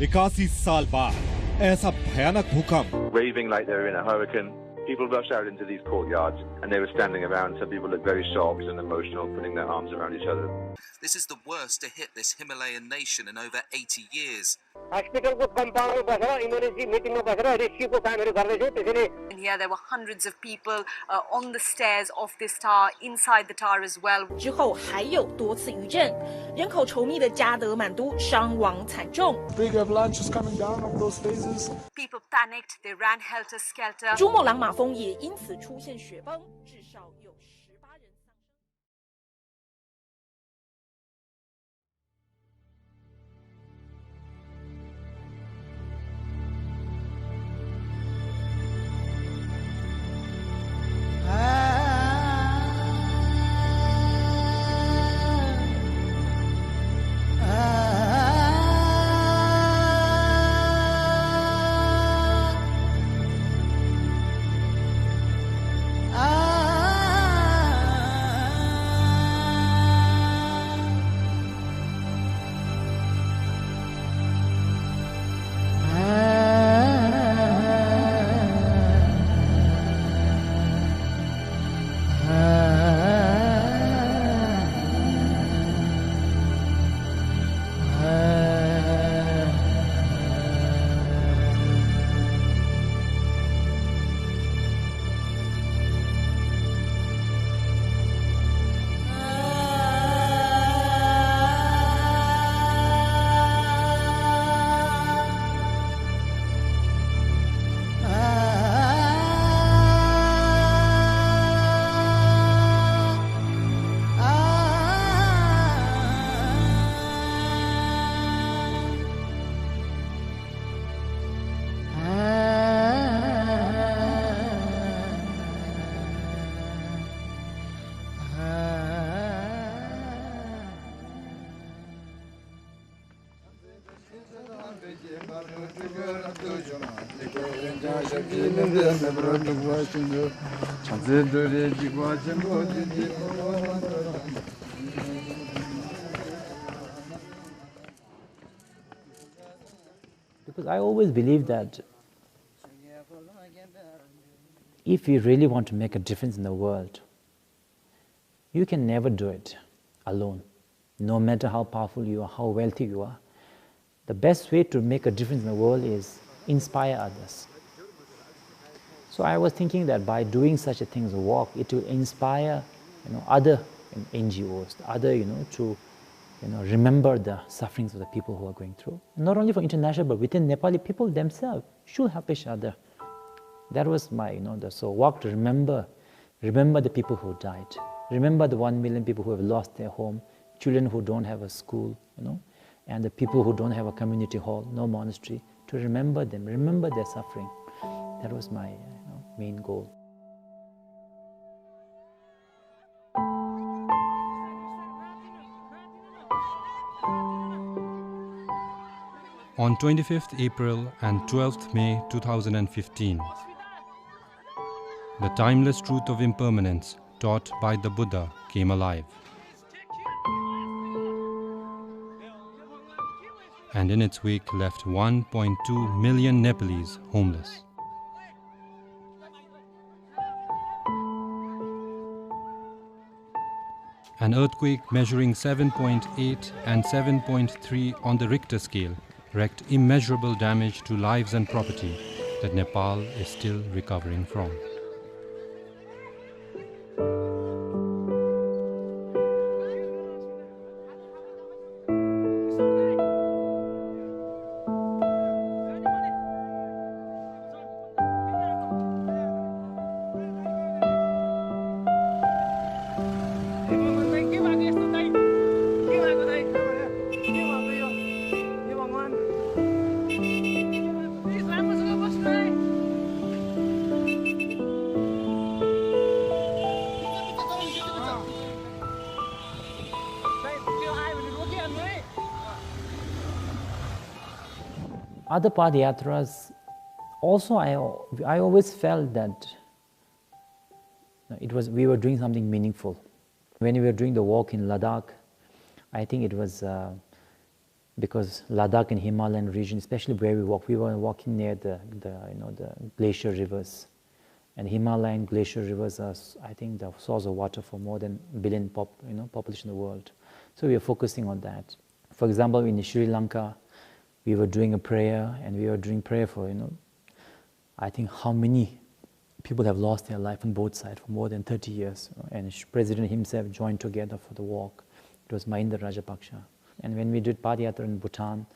इक्यासी साल बाद ऐसा भयानक भूकंप Waving like they were in a hurricane. People rushed out into these courtyards and they were standing around. Some people looked very shocked and emotional, putting their arms around each other. This is the worst to hit this Himalayan nation in over 80 years. And here there were hundreds of people on the stairs of this tower, inside the tower as well. 之后还有多次余震，人口稠密的加德满都伤亡惨重。Big avalanches coming down of those phases. People panicked, they ran helter skelter. 珠穆朗玛峰也因此出现雪崩，至少有18人丧生。Because I always believe that if you really want to make a difference in the world, you can never do it alone. No matter how powerful you are, how wealthy you are, the best way to make a difference in the world is inspire others. So I was thinking that by doing such a thing as a walk, it will inspire, other NGOs, other, to, remember the sufferings of the people who are going through. Not only for international, but within Nepali, people themselves should help each other. That was my, so walk to remember the people who died. Remember the 1 million people who have lost their home, children who don't have a school, and the people who don't have a community hall, no monastery, to remember them, remember their suffering. That was my main goal. On 25th April and 12th May 2015, the timeless truth of impermanence taught by the Buddha came alive. And in its wake left 1.2 million Nepalese homeless. An earthquake measuring 7.8 and 7.3 on the Richter scale wreaked immeasurable damage to lives and property that Nepal is still recovering from. other padayatras, also I always felt that we were doing something meaningful. When we were doing the walk in Ladakh, I think it was because Ladakh and Himalayan region, especially where we were walking near the glacier rivers. And Himalayan glacier rivers are, I think, the source of water for more than a billion population in the world. So we are focusing on that. For example, in Sri Lanka, we were doing a prayer, and we were doing prayer for, I think how many people have lost their life on both sides for more than 30 years. And the President himself joined together for the walk. It was Mahinda Rajapaksa. And when we did Padayatra in Bhutan,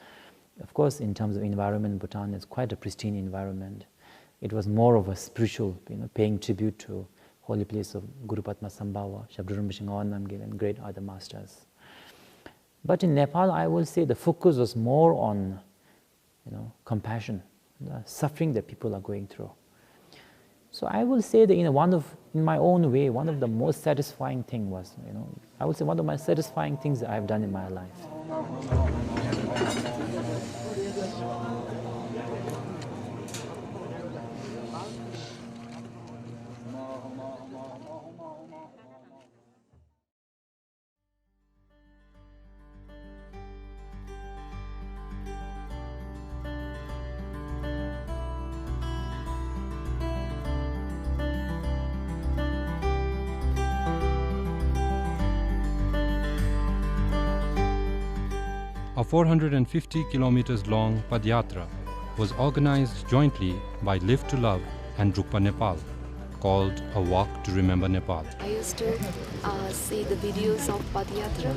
of course, in terms of environment, Bhutan is quite a pristine environment. It was more of a spiritual, paying tribute to holy place of Guru Padma Sambhava, Shabdurun Bishingawan Namgil, and great other masters. But in Nepal, I will say the focus was more on, compassion, the suffering that people are going through. So I will say that in my own way, one of the most satisfying thing was, I would say one of my satisfying things that I've done in my life. A 450 kilometers long Padyatra was organized jointly by Live to Love and Drukpa Nepal, called A Walk to Remember Nepal. I used to see the videos of Padyatra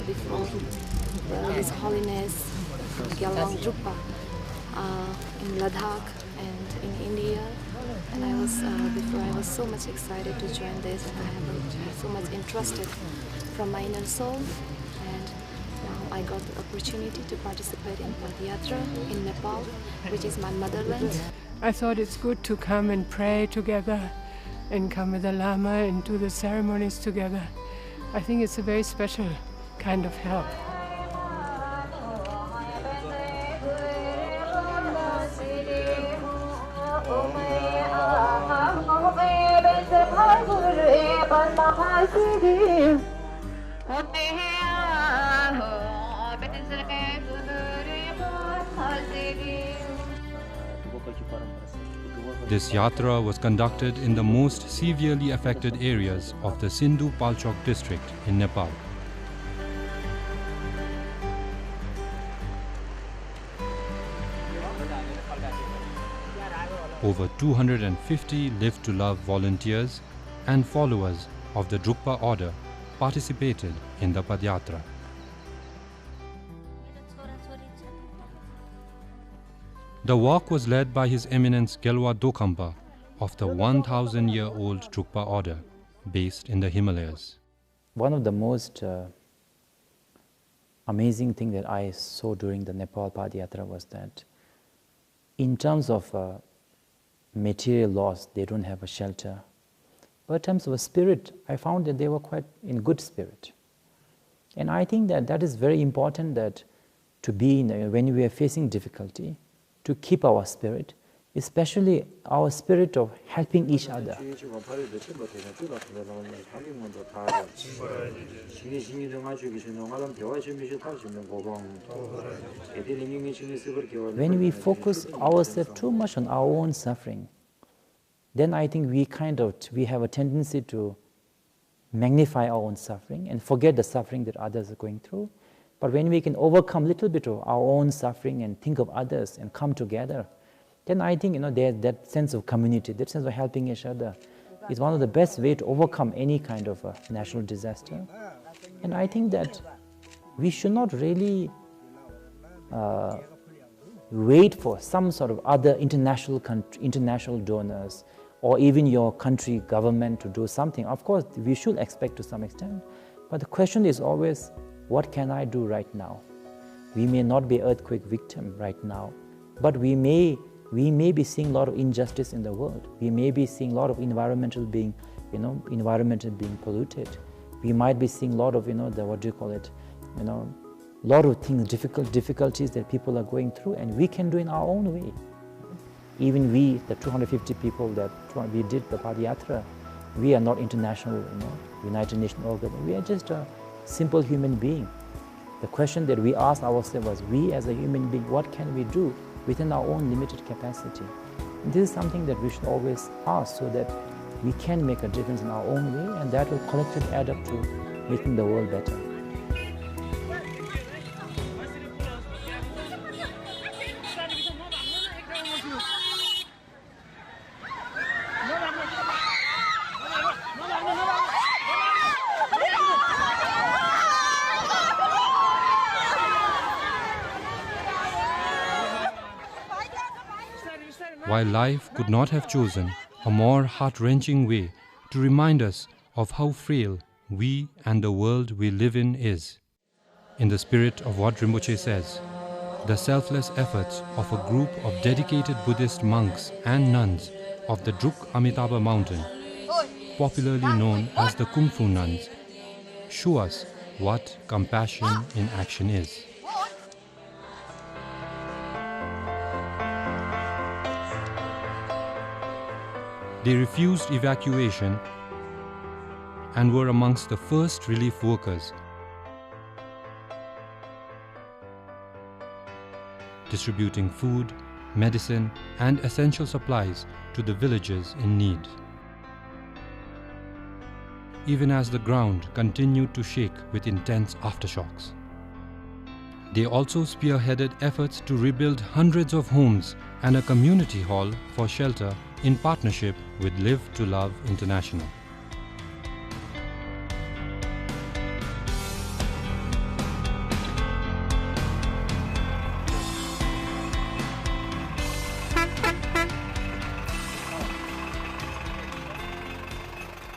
before His Holiness Gyalwang Drukpa in Ladakh and in India. And before I was so much excited to join this. I was so much interested from my inner soul. I got the opportunity to participate in Padyatra in Nepal, which is my motherland. I thought it's good to come and pray together and come with the Lama and do the ceremonies together. I think it's a very special kind of help. This yatra was conducted in the most severely affected areas of the Sindhu Palchok district in Nepal. Over 250 Live to Love volunteers and followers of the Drukpa order participated in the Padyatra. The walk was led by His Eminence Gelwa Dokamba of the 1,000-year-old Drukpa order, based in the Himalayas. One of the most amazing things that I saw during the Nepal Padyatra was that in terms of material loss, they don't have a shelter. But in terms of a spirit, I found that they were quite in good spirit. And I think that is very important, that to be when we are facing difficulty, to keep our spirit, especially our spirit of helping each other. When we focus ourselves too much on our own suffering, then I think we have a tendency to magnify our own suffering and forget the suffering that others are going through. But when we can overcome a little bit of our own suffering and think of others and come together, then I think there's that sense of community, that sense of helping each other is one of the best ways to overcome any kind of a national disaster. And I think that we should not really wait for some sort of other international donors or even your country government to do something. Of course, we should expect to some extent, but the question is always, what can I do right now? We may not be earthquake victim right now, but we may be seeing a lot of injustice in the world. We may be seeing a lot of environment being polluted. We might be seeing a lot of, a lot of things, difficulties that people are going through, and we can do in our own way. Even we, the 250 people that we did the Padayatra, we are not international, United Nations organization. We are just a simple human being. The question that we ask ourselves was, we as a human being, what can we do within our own limited capacity? And this is something that we should always ask, so that we can make a difference in our own way, and that will collectively add up to making the world better. While life could not have chosen a more heart-wrenching way to remind us of how frail we and the world we live in is. In the spirit of what Rinpoche says, the selfless efforts of a group of dedicated Buddhist monks and nuns of the Druk Amitabha mountain, popularly known as the Kung Fu nuns, show us what compassion in action is. They refused evacuation and were amongst the first relief workers, distributing food, medicine, and essential supplies to the villagers in need. Even as the ground continued to shake with intense aftershocks. They also spearheaded efforts to rebuild hundreds of homes and a community hall for shelter in partnership with Live to Love International.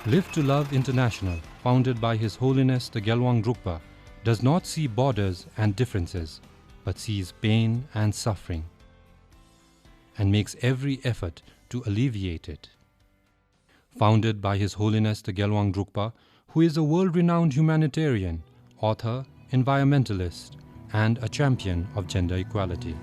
Live to Love International, founded by His Holiness the Gyalwang Drukpa, does not see borders and differences, but sees pain and suffering, and makes every effort to alleviate it. Founded by His Holiness the Gyalwang Drukpa, who is a world-renowned humanitarian, author, environmentalist, and a champion of gender equality.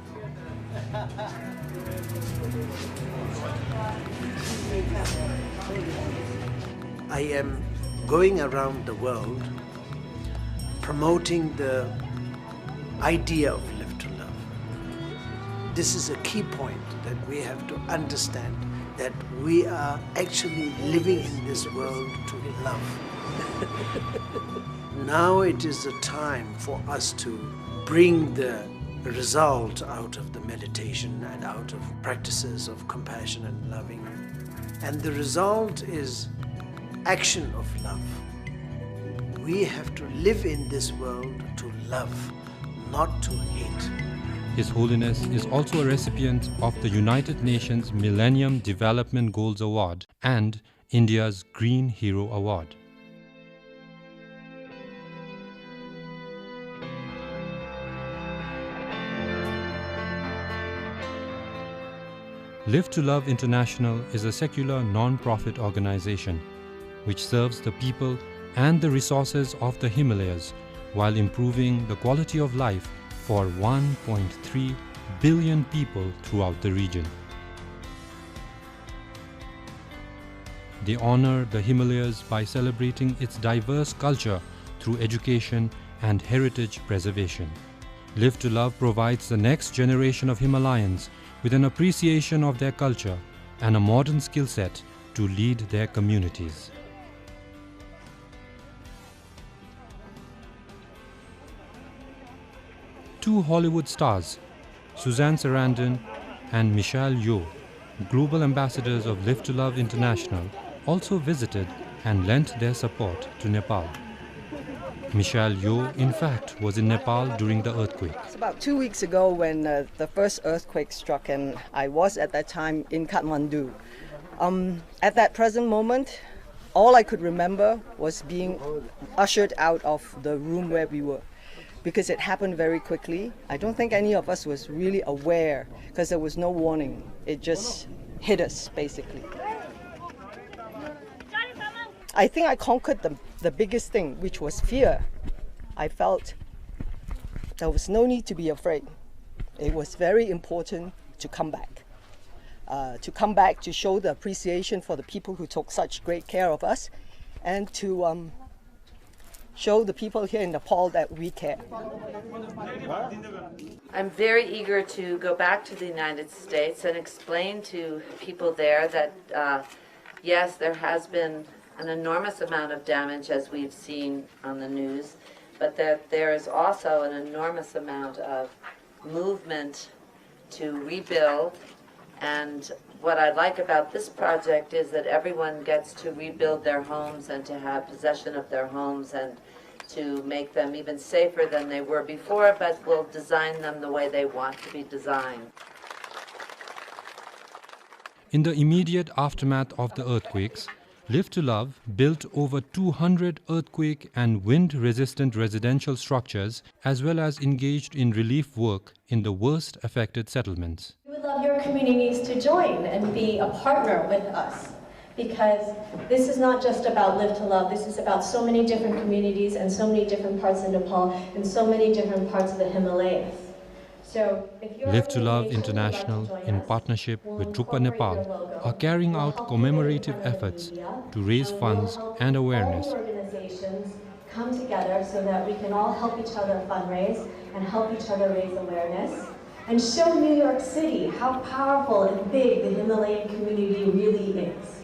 I am going around the world promoting the idea of Live to Love. This is a key point that we have to understand, that we are actually living in this world to love. Now it is the time for us to bring the result out of the meditation and out of practices of compassion and loving. And the result is action of love. We have to live in this world to love, not to hate. His Holiness is also a recipient of the United Nations Millennium Development Goals Award and India's Green Hero Award. Live to Love International is a secular non-profit organization which serves the people and the resources of the Himalayas while improving the quality of life for 1.3 billion people throughout the region. They honor the Himalayas by celebrating its diverse culture through education and heritage preservation. Live to Love provides the next generation of Himalayans with an appreciation of their culture and a modern skill set to lead their communities. Two Hollywood stars, Suzanne Sarandon and Michelle Yeoh, global ambassadors of Live to Love International, also visited and lent their support to Nepal. Michelle Yeoh, in fact, was in Nepal during the earthquake. It's about 2 weeks ago when the first earthquake struck, and I was at that time in Kathmandu. At that present moment, all I could remember was being ushered out of the room where we were, because it happened very quickly. I don't think any of us was really aware, because there was no warning. It just hit us, basically. I think I conquered the biggest thing, which was fear. I felt there was no need to be afraid. It was very important to come back. To show the appreciation for the people who took such great care of us, and to show the people here in Nepal that we care. I'm very eager to go back to the United States and explain to people there that, yes, there has been an enormous amount of damage, as we've seen on the news, but that there is also an enormous amount of movement to rebuild. And what I like about this project is that everyone gets to rebuild their homes and to have possession of their homes and to make them even safer than they were before, but we'll design them the way they want to be designed. In the immediate aftermath of the earthquakes, Live to Love built over 200 earthquake and wind-resistant residential structures, as well as engaged in relief work in the worst affected settlements. We would love your communities to join and be a partner with us, because this is not just about Live to Love, this is about so many different communities and so many different parts of Nepal and so many different parts of the Himalayas. So if you're Live to Love International, in partnership with Drupa Nepal, are carrying out commemorative efforts to raise funds and awareness. All the organizations come together so that we can all help each other fundraise and help each other raise awareness and show New York City how powerful and big the Himalayan community really is.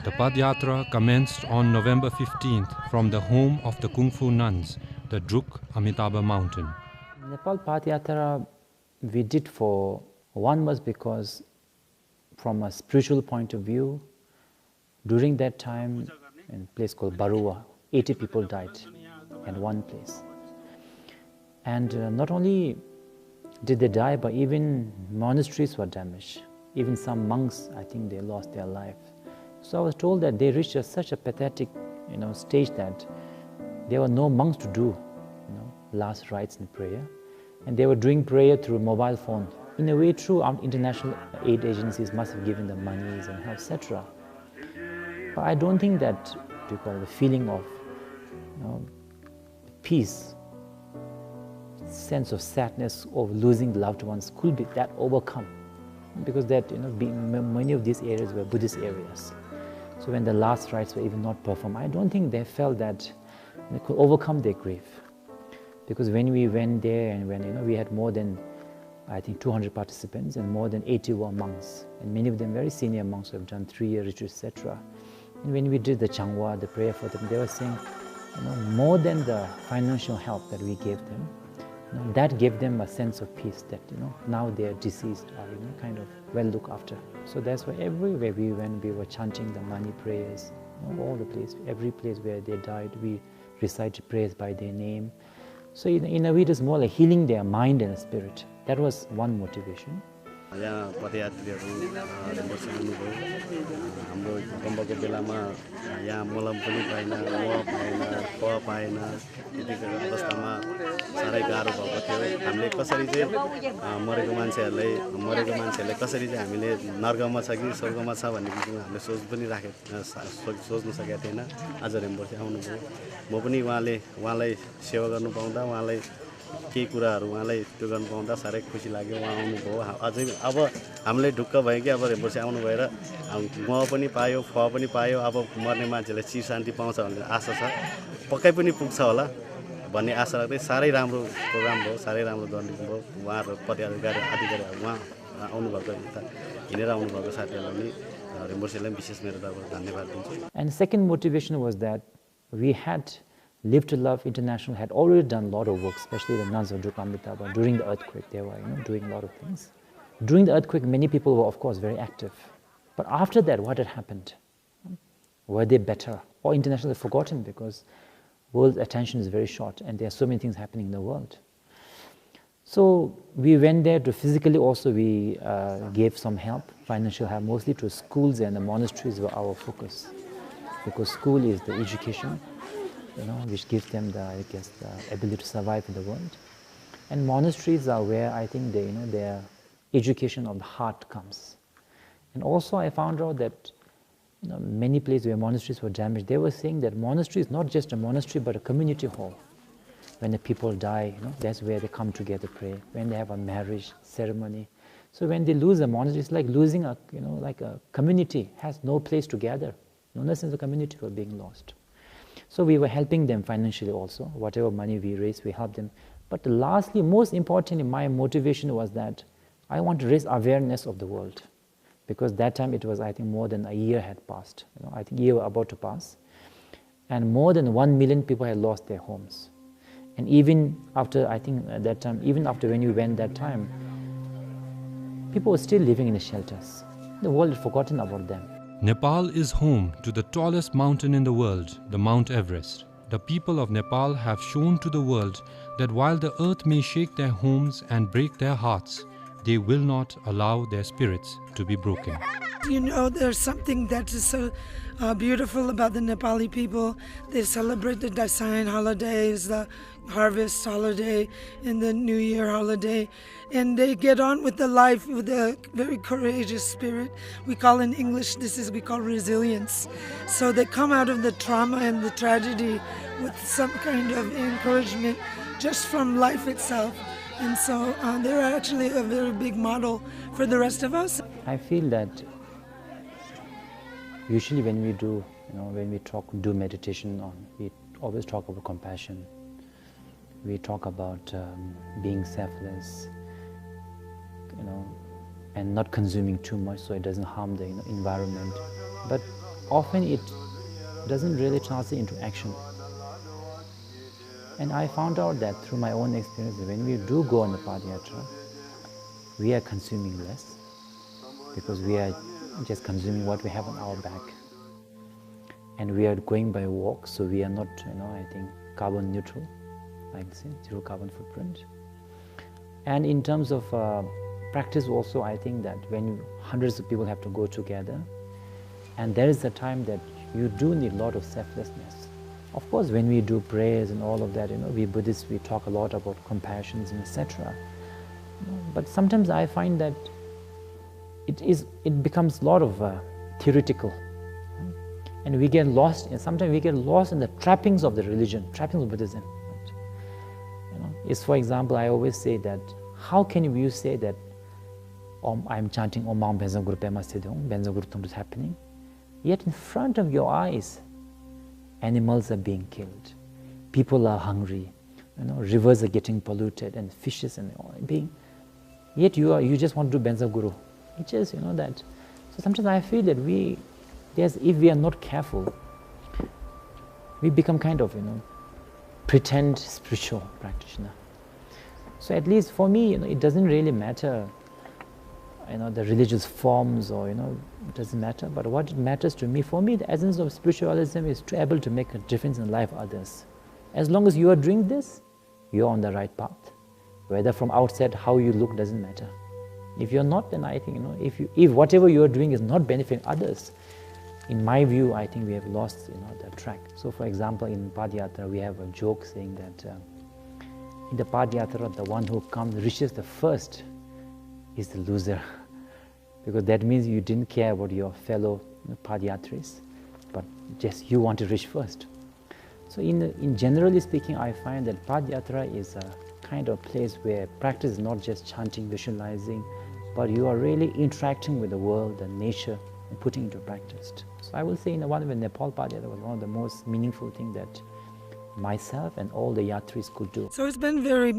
The Padyatra commenced on November 15th from the home of the Kung Fu nuns, the Druk Amitabha mountain. Nepal Padyatra we did for, one was because from a spiritual point of view, during that time in a place called Barua, 80 people died in one place. And not only did they die, but even monasteries were damaged. Even some monks, I think they lost their life. So I was told that they reached such a pathetic, stage that there were no monks to do, last rites and prayer, and they were doing prayer through mobile phone. In a way, true, international aid agencies must have given them monies and help, etc. But I don't think that the feeling of peace, sense of sadness of losing loved ones could be that overcome, because that many of these areas were Buddhist areas. So when the last rites were even not performed, I don't think they felt that they could overcome their grief. Because when we went there and when we had more than, I think, 200 participants and more than 80 were monks, and many of them very senior monks who have done 3-year retreats, etc. And when we did the Changwa, the prayer for them, they were saying, more than the financial help that we gave them, that gave them a sense of peace that now they are deceased or kind of well looked after. So that's why everywhere we went, we were chanting the Mani prayers, all the place, every place where they died, we recited prayers by their name. So in a way, it was more like healing their mind and spirit. That was one motivation. यहाँ पदयात्रीहरू वर्ष आउनुभयो हाम्रो भूकम्पको बेलामा यहाँ मलम पनि पाएन मह पाएन प पाएन त्यतिको अवस्थामा साह्रै गाह्रो भएको थियो हामीले कसरी चाहिँ मरेको मान्छेहरूलाई कसरी चाहिँ हामीले नर्कमा छ कि स्वर्गमा छ भन्ने किसिममा हामीले सोच पनि सोच्नु सकेका थिएन आज रेम्बोर्से आउनुभयो म पनि उहाँलाई सेवा गर्नु पाउँदा उहाँलाई केही कुराहरू उहाँलाई त्यो गर्नु पाउँदा साह्रै खुसी लाग्यो उहाँ आउनुभयो अझै अब हामीले ढुक्क भयो कि अब रेम्बोर्से आउनु भएर मह पनि पायो फ पनि पायो अब मर्ने मान्छेलाई चिर शान्ति पाउँछ भन्ने आशा छ पक्कै पनि पुग्छ होला भन्ने आशा राख्दै साह्रै राम्रो प्रोग्राम भयो साह्रै राम्रो गर्नुभयो उहाँहरू पदयात्रा अधिकारी उहाँ आउनुभएको हिँडेर आउनुभएको साथीहरूलाई पनि रेम्बोर्सेलाई विशेष मेरो तर्फबाट धन्यवाद दिन्छु. And the second motivation was that we had Live to Love International had already done a lot of work, especially the nuns of Druk Amitabha. During the earthquake, they were doing a lot of things. During the earthquake, many people were, of course, very active. But after that, what had happened? Were they better? Or internationally forgotten, because world attention is very short and there are so many things happening in the world. So we went there to physically also, we gave some help, financial help, mostly to schools, and the monasteries were our focus. Because school is the education, which gives them the ability to survive in the world. And monasteries are where I think their education of the heart comes. And also I found out that many places where monasteries were damaged, they were saying that monastery is not just a monastery but a community hall. When the people die, that's where they come together, pray. When they have a marriage ceremony. So when they lose a monastery, it's like losing a, like a community has no place to gather. No sense of community was being lost. So we were helping them financially also. Whatever money we raised, we helped them. But lastly, most importantly, my motivation was that I want to raise awareness of the world. Because that time it was, I think, more than a year had passed. I think a year about to pass. And more than 1 million people had lost their homes. And even after, I think at that time, even after when you went that time, people were still living in the shelters. The world had forgotten about them. Nepal is home to the tallest mountain in the world, the Mount Everest. The people of Nepal have shown to the world that while the earth may shake their homes and break their hearts, they will not allow their spirits to be broken. There's something that is so beautiful about the Nepali people. They celebrate the Dasain holidays, the harvest holiday, and the New Year holiday. And they get on with the life with a very courageous spirit. We call in English, we call resilience. So they come out of the trauma and the tragedy with some kind of encouragement just from life itself. And so they're actually a very big model for the rest of us. I feel that usually when we do, when we do meditation we always talk about compassion. We talk about being selfless, and not consuming too much so it doesn't harm the environment. But often it doesn't really translate into action. And I found out that through my own experience, when we do go on the Padayatra, we are consuming less because we are just consuming what we have on our back. And we are going by walk, so we are not, I think, carbon neutral, like I say, zero carbon footprint. And in terms of practice also, I think that when hundreds of people have to go together, and there is a time that you do need a lot of selflessness. Of course, when we do prayers and all of that, we Buddhists, we talk a lot about compassion and etc. But sometimes I find that it becomes a lot of theoretical. And we get lost, and sometimes we get lost in the trappings of the religion, trappings of Buddhism. It's, for example, I always say that, how can you say that I'm chanting Om Mam Benza Guru Pema Siddhong, Benza Guru Tum is happening, yet in front of your eyes, animals are being killed, people are hungry, rivers are getting polluted, and fishes and all being. Yet you just want to do Benza Guru. It's just that. So sometimes I feel that if we are not careful, we become kind of pretend spiritual practitioner. So at least for me, it doesn't really matter, the religious forms or it doesn't matter. But what matters to me, for me, the essence of spiritualism is to be able to make a difference in the life of others. As long as you are doing this, you are on the right path. Whether from outside how you look doesn't matter. If you're not, then I think if whatever you are doing is not benefiting others, in my view, I think we have lost the track. So, for example, in Padayatra, we have a joke saying that in the Padayatra, the one who reaches the first is the loser. Because that means you didn't care about your fellow Padayatris, but just you want to reach first. So in generally speaking, I find that Padayatra is a kind of place where practice is not just chanting, visualizing, but you are really interacting with the world and nature and putting into practice. So I will say one of the Nepal Padayatra was one of the most meaningful things that myself and all the yatris could do. So it's been very,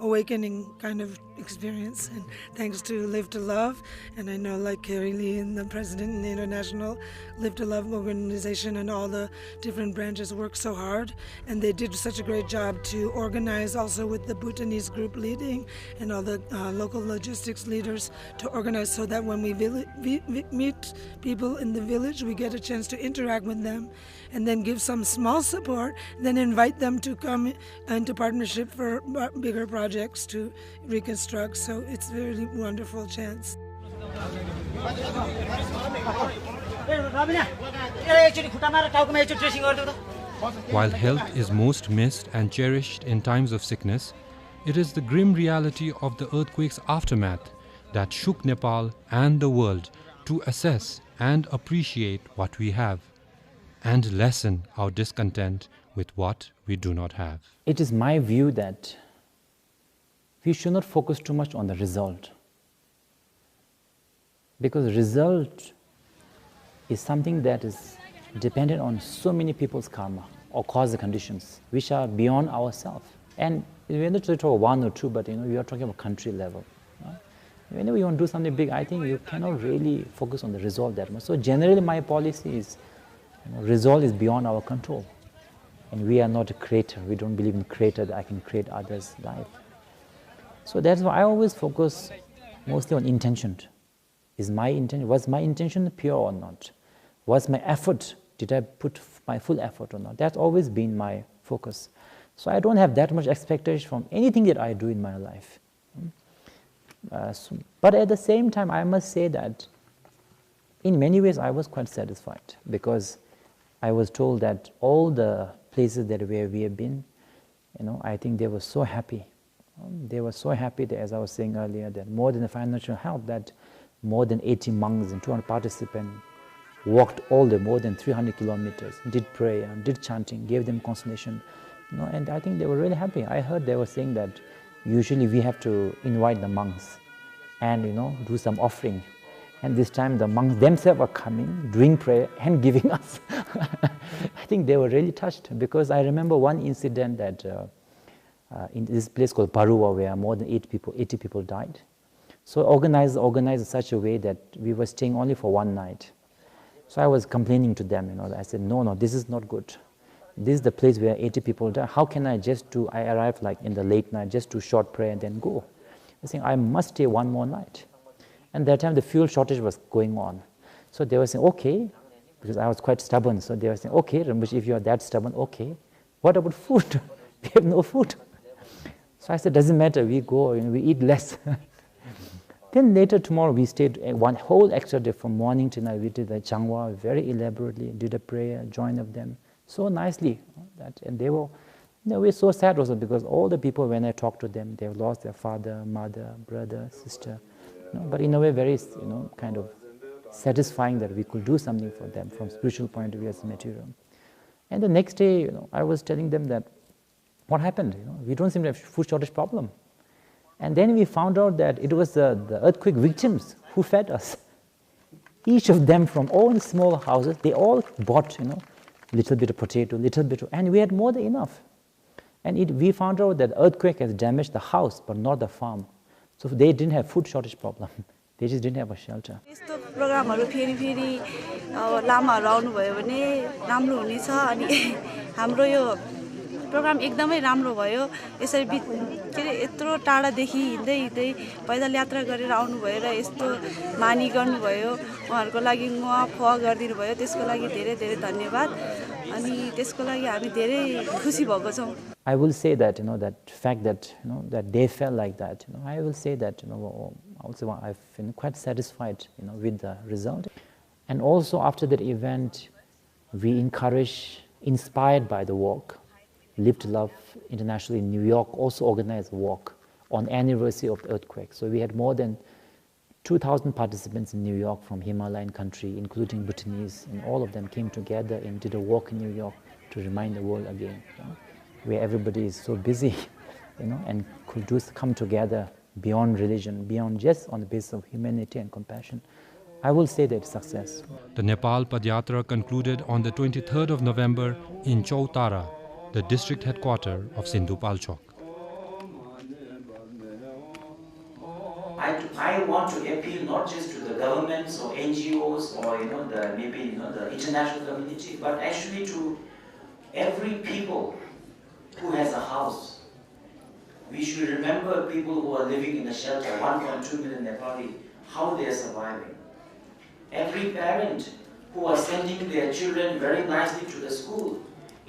awakening kind of experience, and thanks to Live to Love, and I know like Carrie Lee and the president and the International Live to Love organization and all the different branches worked so hard, and they did such a great job to organize also with the Bhutanese group leading and all the local logistics leaders to organize so that when we meet people in the village, we get a chance to interact with them and then give some small support, then invite them to come into partnership for bigger projects to reconstruct. So it's a very wonderful chance. While health is most missed and cherished in times of sickness, it is the grim reality of the earthquake's aftermath that shook Nepal and the world to assess and appreciate what we have, and lessen our discontent with what we do not have. It is my view that we should not focus too much on the result, because result is something that is dependent on so many people's karma or causal conditions which are beyond ourselves. And we're not talking about one or two, but we are talking about country level. Whenever you want to do something big, I think you cannot really focus on the result that much. So generally my policy is, result is beyond our control. And we are not a creator. We don't believe in creator that I can create others' life. So that's why I always focus mostly on intention. Was my intention pure or not? Was my effort, did I put my full effort or not? That's always been my focus. So I don't have that much expectation from anything that I do in my life. But at the same time, I must say that in many ways I was quite satisfied, because I was told that all the places where we have been, I think they were so happy. They were so happy that, as I was saying earlier, that more than the financial help, that more than 80 monks and 200 participants walked all the more than 300 kilometers, did prayer, did chanting, gave them consolation, and I think they were really happy. I heard they were saying that usually we have to invite the monks and do some offering, and this time the monks themselves were coming, doing prayer and giving us. I think they were really touched, because I remember one incident that in this place called Parua, where more than 80 people died. So organized in such a way that we were staying only for one night. So I was complaining to them, I said, no, this is not good. This is the place where 80 people die. How can I I arrived like in the late night, just do short prayer and then go. I think I must stay one more night. And that time the fuel shortage was going on. So they were saying, okay, because I was quite stubborn. So they were saying, okay, Rambush, if you are that stubborn, okay. What about food? We have no food. So I said, doesn't matter, we go, we eat less. Then later tomorrow we stayed one whole extra day from morning to night. We did the Changwa very elaborately, did a prayer, joined of them so nicely. And they were, we're so sad also, because all the people, when I talk to them, they've lost their father, mother, brother, sister. But in a way very, kind of satisfying that we could do something for them from spiritual point of view as material. And the next day, I was telling them that what happened? We don't seem to have food shortage problem. And then we found out that it was the earthquake victims who fed us. Each of them from all small houses, they all bought, little bit of potato, and we had more than enough. And we found out that the earthquake has damaged the house, but not the farm. So they didn't have food shortage problem. They just didn't have a shelter. Program एकदमै राम्रो भयो यसरी यत्रो टाढादेखि हिँड्दै हिँड्दै पैदल यात्रा गरेर आउनु भयो र यस्तो मानी गर्नु भयो उहाँहरुको लागि म फुवा गर्दिनु भयो त्यसको लागि धेरै धेरै धन्यवाद अनि त्यसको लागि हामी धेरै खुसी भएको छौं I will say that that fact that that they felt like that I will say that also I've been quite satisfied with the result. And also after that event we inspired by the walk. Live to Love International in New York also organized a walk on anniversary of the earthquake. So we had more than 2,000 participants in New York from Himalayan country, including Bhutanese, and all of them came together and did a walk in New York to remind the world again, where everybody is so busy, and could come together beyond religion, beyond just on the basis of humanity and compassion. I will say that it's success. The Nepal Padyatra concluded on the 23rd of November in Chautara, the district headquarters of Sindhu Palchok. I want to appeal not just to the governments or NGOs or maybe the international community, but actually to every people who has a house. We should remember people who are living in a shelter, 1.2 million Nepali, how they are surviving. Every parent who are sending their children very nicely to the school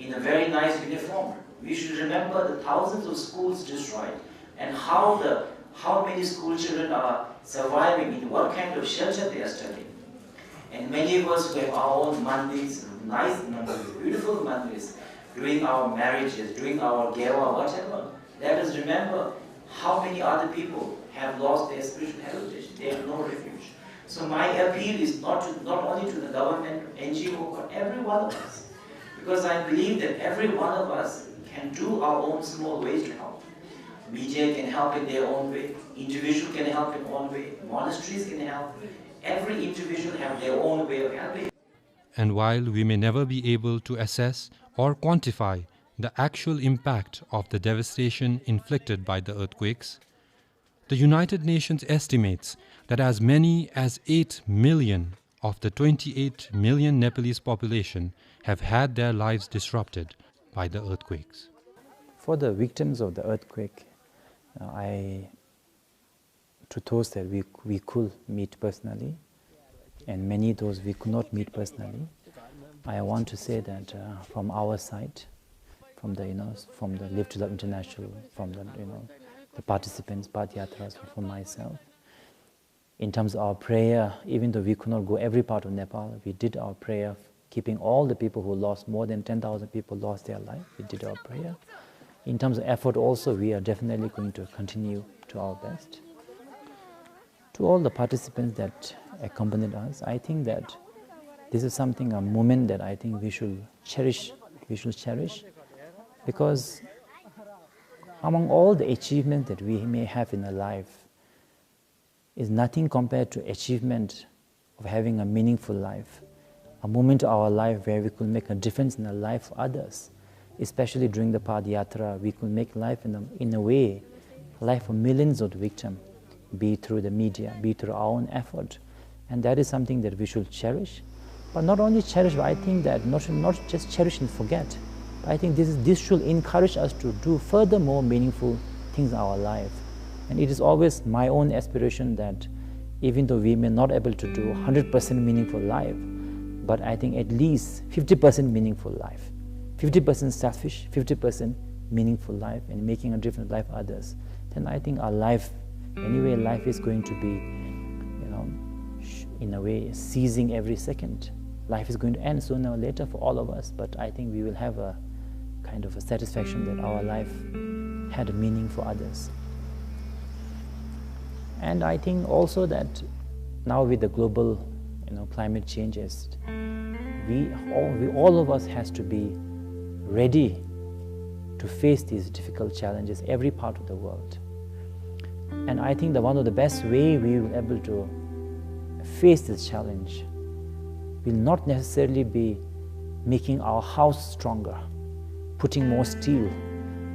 in a very nice uniform. We should remember the thousands of schools destroyed and how many school children are surviving, in what kind of shelter they are studying. And many of us who have our own mandis, nice mandis, beautiful mandis, doing our marriages, doing our gewa, whatever. Let us remember how many other people have lost their spiritual heritage. They have no refuge. So my appeal is not only to the government, NGO, but every one of us. Because I believe that every one of us can do our own small ways to help. Media can help in their own way, individual can help in their own way, monasteries can help. Every individual have their own way of helping. And while we may never be able to assess or quantify the actual impact of the devastation inflicted by the earthquakes, the United Nations estimates that as many as 8 million of the 28 million Nepalese population have had their lives disrupted by the earthquakes. For the victims of the earthquake, to those that we could meet personally, and many of those we could not meet personally, I want to say that from our side, from the Live to Love International, from the participants, Padayatras, from myself, in terms of our prayer, even though we could not go every part of Nepal, we did our prayer, keeping all the people who lost, more than 10,000 people lost their life, we did our prayer. In terms of effort also, we are definitely going to continue to our best. To all the participants that accompanied us, I think that this is a moment that I think we should cherish, because among all the achievements that we may have in our life, is nothing compared to achievement of having a meaningful life, a moment of our life where we could make a difference in the life of others. Especially during the Padayatra, we could make life in a way, life of millions of victims, be it through the media, be it through our own effort. And that is something that we should cherish. But not only cherish, but I think that not just cherish and forget. But I think this should encourage us to do further more meaningful things in our life. And it is always my own aspiration that even though we may not be able to do 100% meaningful life, but I think at least 50% meaningful life. 50% selfish, 50% meaningful life, and making a difference in life of others. Then I think our life, anyway, life is going to be, in a way, seizing every second. Life is going to end sooner or later for all of us, but I think we will have a kind of a satisfaction that our life had a meaning for others. And I think also that now with the global, climate changes, all of us has to be ready to face these difficult challenges, every part of the world. And I think that one of the best way we will be able to face this challenge will not necessarily be making our house stronger, putting more steel,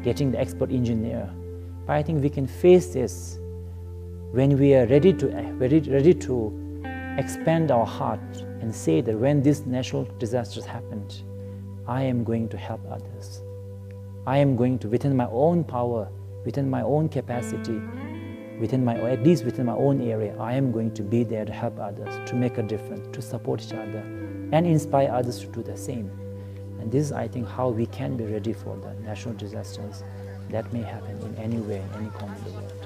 getting the expert engineer. But I think we can face this when we are ready to expand our heart and say that when these natural disasters happened, I am going to help others. I am going to, within my own power, within my own capacity, at least within my own area, I am going to be there to help others, to make a difference, to support each other, and inspire others to do the same. And this is, I think, how we can be ready for the natural disasters that may happen in any way, in any corner of the world.